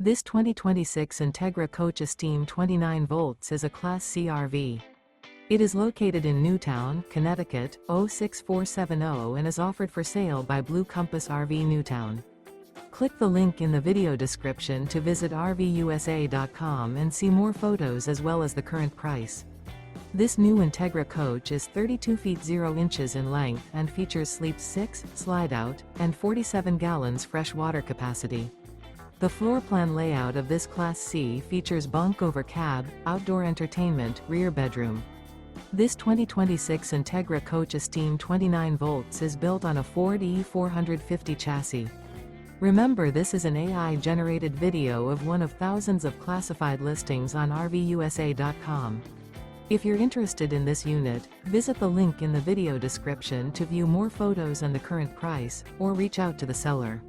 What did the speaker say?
This 2026 Entegra Coach Esteem 29V is a Class C RV. It is located in Newtown, Connecticut, 06470 and is offered for sale by Blue Compass RV Newtown. Click the link in the video description to visit RVUSA.com and see more photos as well as the current price. This new Entegra coach is 32 feet 0 inches in length and features Sleep 6, Slideout, and 47 gallons fresh water capacity. The floor plan layout of this Class C features Bunk Over Cab, outdoor entertainment, rear bedroom. This 2026 Entegra Coach Esteem 29V is built on a Ford E450 chassis. Remember, this is an AI-generated video of one of thousands of classified listings on RVUSA.com. If you're interested in this unit, visit the link in the video description to view more photos and the current price, or reach out to the seller.